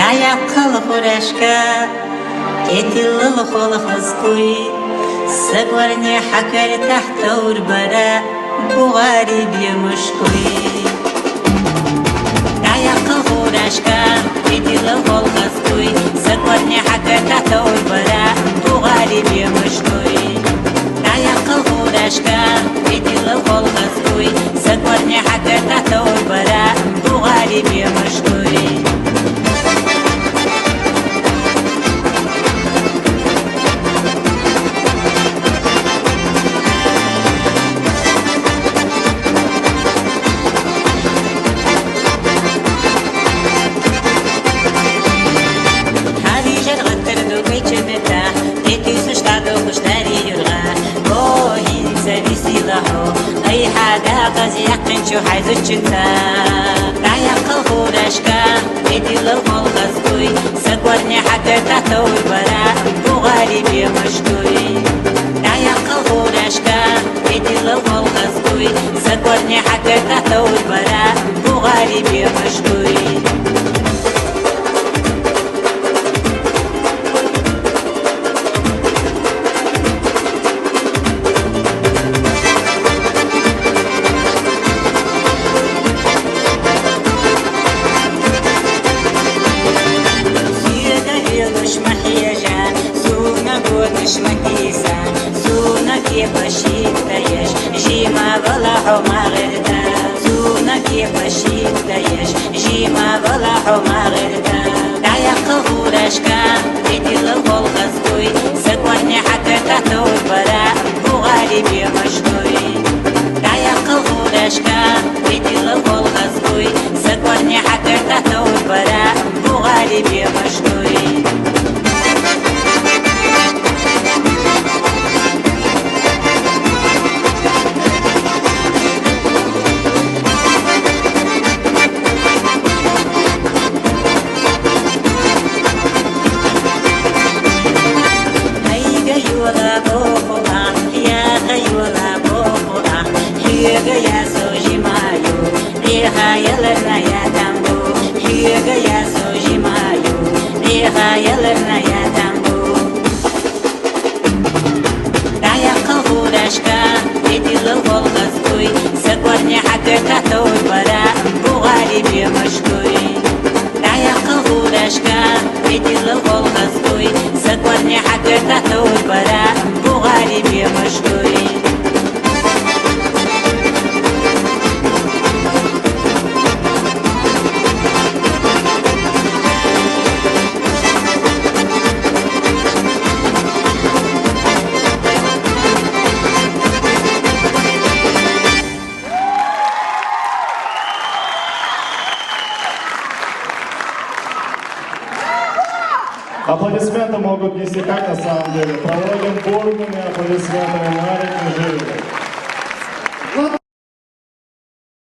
Daya kal khurashka ketil khulkhskui sagwarni hakar tahta urbara bugari bimshkui Daya kal khurashka ketil khulkhskui sagwarni hakar tahta urbara bugari bimshkui Daya kal khurashka ketil khulkhskui sagwarni hakar tahta urbara bugari bimshkui أي حدا قزي يقن شو حيزو تشتا دايا قلبو رشكا بيدي للغل غزكوي سقورني حتى تحتو البرا بغالي بيمشكوي دايا قلبو رشكا بيدي للغل غزكوي سقورني حتى تحتو البرا بغالي بيمشكوي بشيك دايش جيما بلحو ما غيرتا زونك بشيك دايش جيما بلحو ما غيرتا دايا قبورشكا بيدي للغل غزكوي سقواني حتى تحتو البرا بغالي بيمشكوي دايا قبورشكا بيدي للغل غزكوي سقواني حتى تحتو البرا بغالي بيمشكوي سقورني حتى تحتو البرا بغالي بيمشكوي دايا قلبو رشكا بيدي للغل غزكوي سقورني حتى تحتو البرا بغالي بيمشكوي Аплодисменты могут не стекать на самом деле. Проводим бурными аплодисментами Наре Княжевой.